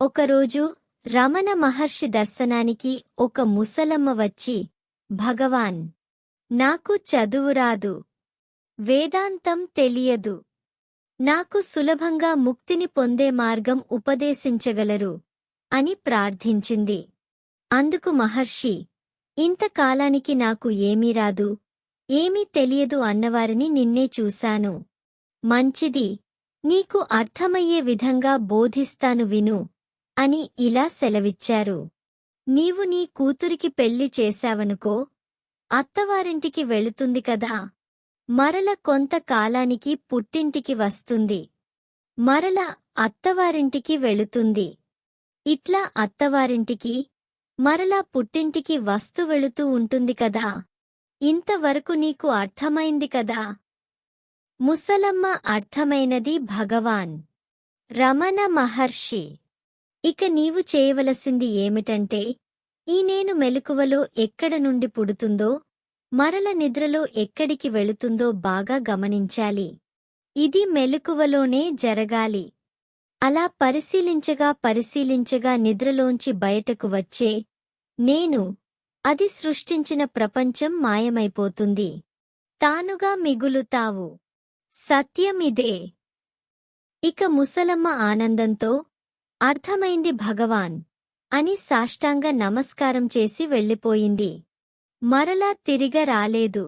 ఒకరోజు రమణ మహర్షి దర్శనానికి ఒక ముసలమ్మ వచ్చి, భగవాన్, నాకు చదువురాదు, వేదాంతం తెలియదు, నాకు సులభంగా ముక్తిని పొందే మార్గం ఉపదేశించగలరు అని ప్రార్థించింది. అందుకు మహర్షి, ఇంతకాలానికి నాకు ఏమీ రాదు, ఏమీ తెలియదు అన్నవారిని నిన్నే చూశాను. మంచిది, నీకు అర్థమయ్యే విధంగా బోధిస్తాను విను అని ఇలా సెలవిచ్చారు. నీవు నీ కూతురికి పెళ్లి చేశావనుకో, అత్తవారింటికి వెళుతుంది కదా, మరల కొంతకాలానికి పుట్టింటికి వస్తుంది, మరల అత్తవారింటికి వెళుతుంది. ఇట్లా అత్తవారింటికి, మరలా పుట్టింటికి వస్తూ వెళుతూ ఉంటుంది కదా. ఇంతవరకు నీకు అర్థమైంది కదా. ముసలమ్మ అర్థమైనది భగవాన్. రమణ మహర్షి, ఇక నీవు చేయవలసింది ఏమిటంటే, ఈ నేను మెలకువలో ఎక్కడ నుండి పుడుతుందో, మరల నిద్రలో ఎక్కడికి వెళుతుందో బాగా గమనించాలి. ఇది మెలకువలోనే జరగాలి. అలా పరిశీలించగా నిద్రలోంచి బయటకు వచ్చే నేను, అది సృష్టించిన ప్రపంచం మాయమైపోతుంది. తానుగా మిగులుతావు. సత్యమిదే. ఇక ముసలమ్మ ఆనందంతో, అర్థమైంది భగవాన్ అని సాష్టాంగ నమస్కారం చేసి వెళ్ళిపోయింది. మరలా తిరిగ రాలేదు.